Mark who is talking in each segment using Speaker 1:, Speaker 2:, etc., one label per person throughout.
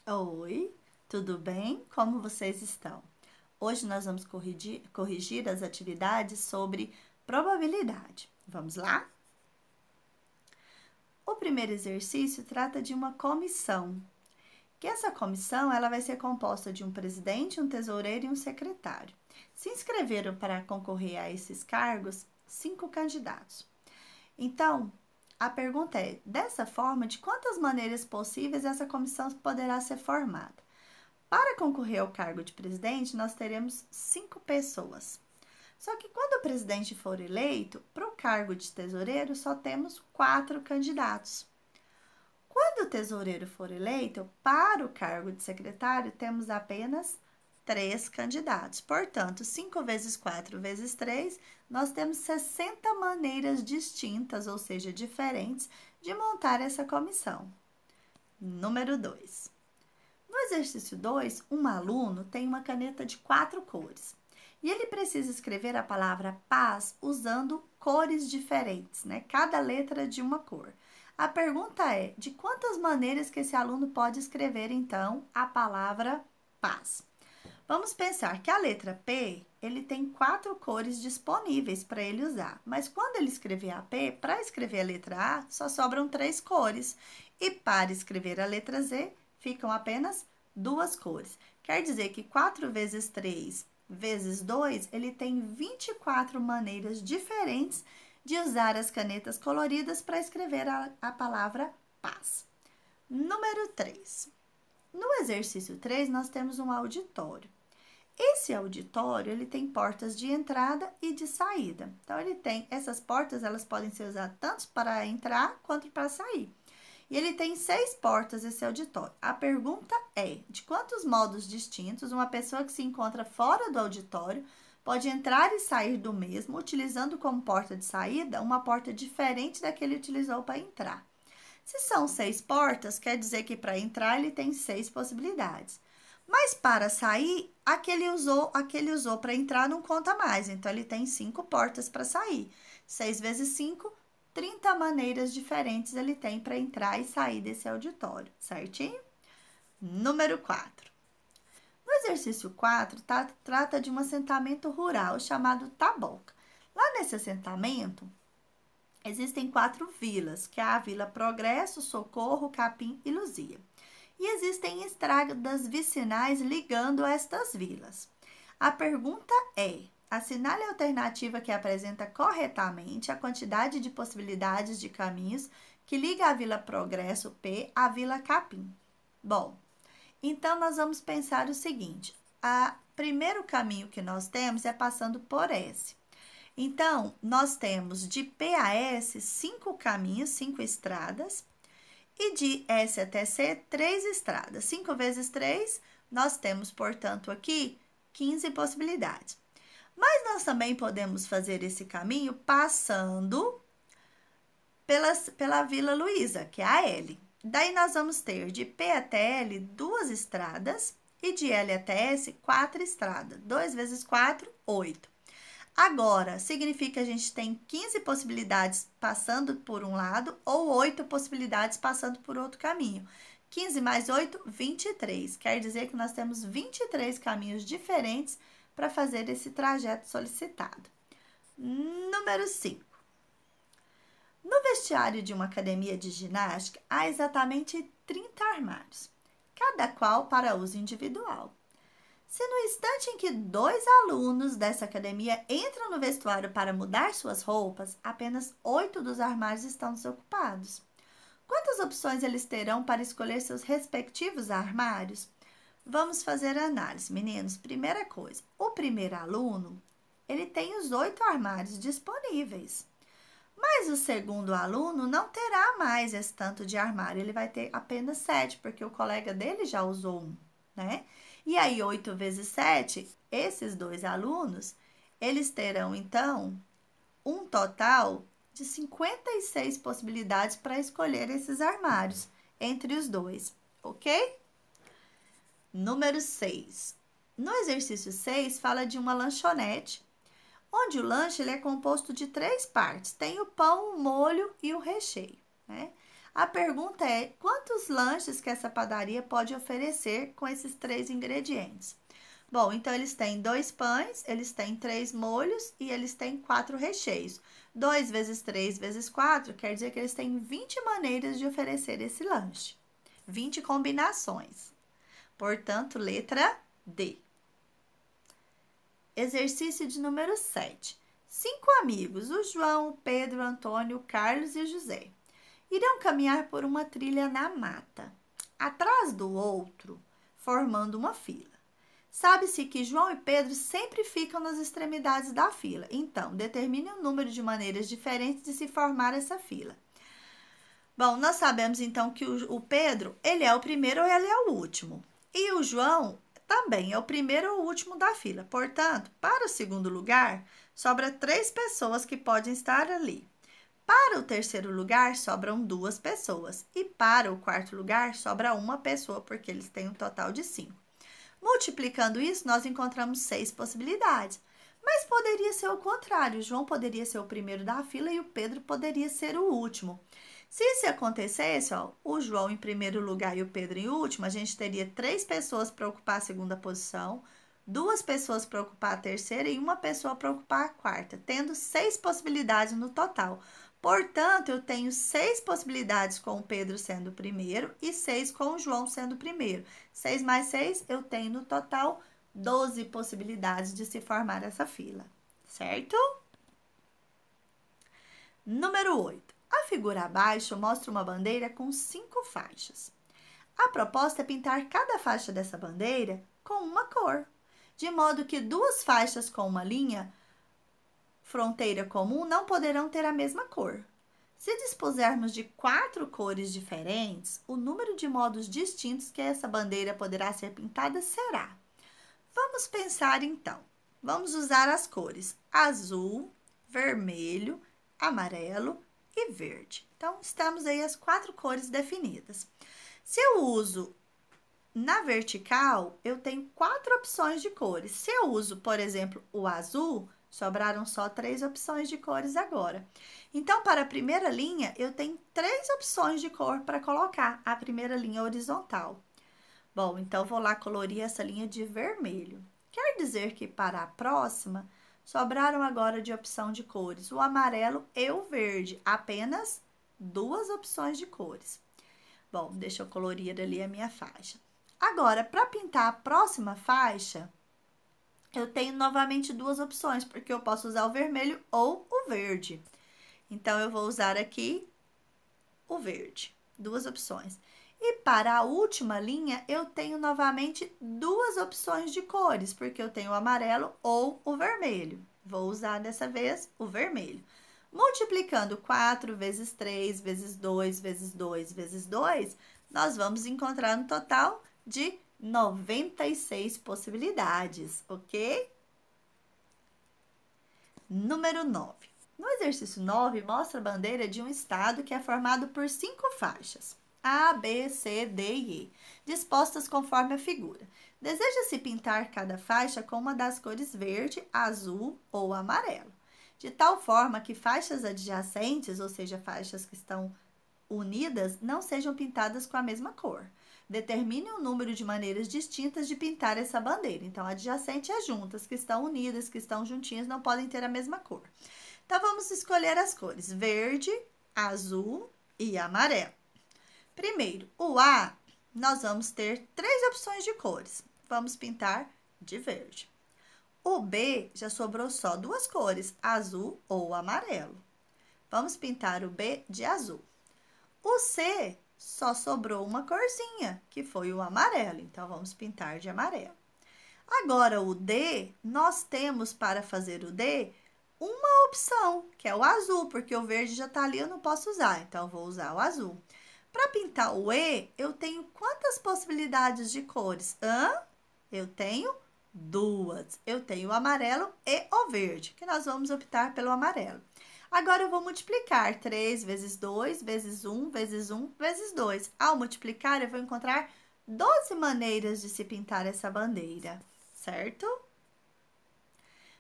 Speaker 1: Oi, tudo bem? Como vocês estão? Hoje nós vamos corrigir as atividades sobre probabilidade. Vamos lá? O primeiro exercício trata de uma comissão, que essa comissão ela vai ser composta de um presidente, um tesoureiro e um secretário. Se inscreveram para concorrer a esses cargos 5 candidatos. Então, a pergunta é: dessa forma, de quantas maneiras possíveis essa comissão poderá ser formada? Para concorrer ao cargo de presidente, nós teremos 5 pessoas. Só que quando o presidente for eleito, para o cargo de tesoureiro, só temos 4 candidatos. Quando o tesoureiro for eleito, para o cargo de secretário, temos apenas 3 candidatos. Portanto, 5 vezes 4 vezes 3, nós temos 60 maneiras distintas, ou seja, diferentes, de montar essa comissão. Número 2. No exercício 2, um aluno tem uma caneta de 4 cores e ele precisa escrever a palavra paz usando cores diferentes, né? Cada letra de uma cor. A pergunta é: de quantas maneiras que esse aluno pode escrever, então, a palavra paz? Vamos pensar que a letra P, ele tem 4 cores disponíveis para ele usar, mas quando ele escrever a P, para escrever a letra A, só sobram 3 cores, e para escrever a letra Z, ficam apenas 2 cores. Quer dizer que 4 vezes 3 vezes 2, ele tem 24 maneiras diferentes de usar as canetas coloridas para escrever a palavra paz. Número 3. No exercício 3, nós temos um auditório. Esse auditório, ele tem portas de entrada e de saída. Então, ele tem essas portas, elas podem ser usadas tanto para entrar quanto para sair. E ele tem 6 portas, esse auditório. A pergunta é: de quantos modos distintos uma pessoa que se encontra fora do auditório pode entrar e sair do mesmo, utilizando como porta de saída uma porta diferente da que ele utilizou para entrar? Se são 6 portas, quer dizer que para entrar ele tem 6 possibilidades. Mas para sair, a que ele usou para entrar não conta mais. Então, ele tem 5 portas para sair. 6 vezes 5, 30 maneiras diferentes ele tem para entrar e sair desse auditório, certinho? Número 4. No exercício 4, trata de um assentamento rural chamado Taboca. Lá nesse assentamento, existem 4 vilas, que é a Vila Progresso, Socorro, Capim e Luzia. E existem estradas vicinais ligando estas vilas. A pergunta é: assinale a alternativa que apresenta corretamente a quantidade de possibilidades de caminhos que liga a Vila Progresso P à Vila Capim. Bom, então nós vamos pensar o seguinte: o primeiro caminho que nós temos é passando por S. Então, nós temos de P a S 5 caminhos, 5 estradas, e de S até C, 3 estradas. 5 vezes 3, nós temos, portanto, aqui 15 possibilidades. Mas nós também podemos fazer esse caminho passando pela Vila Luísa, que é a L. Daí nós vamos ter de P até L 2 estradas e de L até S 4 estradas. 2 vezes 4, 8. Agora, significa que a gente tem 15 possibilidades passando por um lado ou 8 possibilidades passando por outro caminho. 15 mais 8, 23. Quer dizer que nós temos 23 caminhos diferentes para fazer esse trajeto solicitado. Número 5. No vestiário de uma academia de ginástica, há exatamente 30 armários, cada qual para uso individual. Se no instante em que 2 alunos dessa academia entram no vestuário para mudar suas roupas, apenas 8 dos armários estão desocupados. Quantas opções eles terão para escolher seus respectivos armários? Vamos fazer a análise, meninos. Primeira coisa, o primeiro aluno, ele tem os 8 armários disponíveis. Mas o segundo aluno não terá mais esse tanto de armário, ele vai ter apenas 7, porque o colega dele já usou um, né? E aí, 8 vezes 7, esses 2 alunos, eles terão, então, um total de 56 possibilidades para escolher esses armários entre os 2, ok? Número 6. No exercício 6, fala de uma lanchonete, onde o lanche ele é composto de 3 partes. Tem o pão, o molho e o recheio, né? A pergunta é, quantos lanches que essa padaria pode oferecer com esses 3 ingredientes? Bom, então eles têm 2 pães, eles têm 3 molhos e eles têm 4 recheios. 2 vezes 3 vezes 4 quer dizer que eles têm 20 maneiras de oferecer esse lanche. 20 combinações. Portanto, letra D. Exercício de número 7. 5 amigos, o João, o Pedro, o Antônio, o Carlos e o José, irão caminhar por uma trilha na mata, atrás do outro, formando uma fila. Sabe-se que João e Pedro sempre ficam nas extremidades da fila. Então, determine um número de maneiras diferentes de se formar essa fila. Bom, nós sabemos então que o Pedro, ele é o primeiro ou ele é o último. E o João também é o primeiro ou o último da fila. Portanto, para o segundo lugar, sobra 3 pessoas que podem estar ali. Para o terceiro lugar, sobram 2 pessoas. E para o quarto lugar, sobra 1 pessoa, porque eles têm um total de 5. Multiplicando isso, nós encontramos 6 possibilidades. Mas poderia ser o contrário. O João poderia ser o primeiro da fila e o Pedro poderia ser o último. Se isso acontecesse, ó, o João em primeiro lugar e o Pedro em último, a gente teria 3 pessoas para ocupar a segunda posição, 2 pessoas para ocupar a terceira e 1 pessoa para ocupar a quarta, tendo 6 possibilidades no total. Portanto, eu tenho 6 possibilidades com o Pedro sendo o primeiro e 6 com o João sendo o primeiro. 6 mais 6, eu tenho no total 12 possibilidades de se formar essa fila, certo? Número 8. A figura abaixo mostra uma bandeira com 5 faixas. A proposta é pintar cada faixa dessa bandeira com uma cor, de modo que 2 faixas com uma linha fronteira comum não poderão ter a mesma cor. Se dispusermos de 4 cores diferentes, o número de modos distintos que essa bandeira poderá ser pintada será. Vamos pensar então. Vamos usar as cores azul, vermelho, amarelo e verde. Então, estamos aí as 4 cores definidas. Se eu uso na vertical, eu tenho 4 opções de cores. Se eu uso, por exemplo, o azul, sobraram só 3 opções de cores agora. Então, para a primeira linha, eu tenho 3 opções de cor para colocar, a primeira linha horizontal. Bom, então vou lá colorir essa linha de vermelho. Quer dizer que para a próxima, sobraram agora de opção de cores o amarelo e o verde, apenas 2 opções de cores. Bom, deixa eu colorir ali a minha faixa. Agora, para pintar a próxima faixa, eu tenho novamente 2 opções, porque eu posso usar o vermelho ou o verde. Então, eu vou usar aqui o verde, 2 opções. E para a última linha, eu tenho novamente 2 opções de cores, porque eu tenho o amarelo ou o vermelho. Vou usar dessa vez o vermelho. Multiplicando 4 vezes 3 vezes 2 vezes 2 vezes 2, nós vamos encontrar um total de 96 possibilidades, ok? Número 9. No exercício 9, mostra a bandeira de um estado que é formado por 5 faixas, A, B, C, D e E, dispostas conforme a figura. Deseja-se pintar cada faixa com uma das cores verde, azul ou amarelo, de tal forma que faixas adjacentes, ou seja, faixas que estão unidas, não sejam pintadas com a mesma cor. Determine um número de maneiras distintas de pintar essa bandeira. Então, adjacente é juntas, que estão unidas, que estão juntinhas, não podem ter a mesma cor. Então, vamos escolher as cores verde, azul e amarelo. Primeiro, o A, nós vamos ter 3 opções de cores. Vamos pintar de verde. O B, já sobrou só 2 cores, azul ou amarelo. Vamos pintar o B de azul. O C, só sobrou uma corzinha, que foi o amarelo. Então, vamos pintar de amarelo. Agora, o D, nós temos para fazer o D uma opção, que é o azul, porque o verde já está ali, eu não posso usar. Então, eu vou usar o azul. Para pintar o E, eu tenho quantas possibilidades de cores? Eu tenho 2. Eu tenho o amarelo e o verde, que nós vamos optar pelo amarelo. Agora, eu vou multiplicar 3 vezes 2, vezes 1, vezes 1, vezes 2. Ao multiplicar, eu vou encontrar 12 maneiras de se pintar essa bandeira, certo?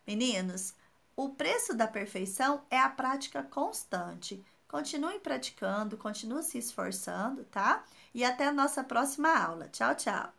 Speaker 1: Meninos, o preço da perfeição é a prática constante. Continue praticando, continue se esforçando, tá? E até a nossa próxima aula. Tchau, tchau!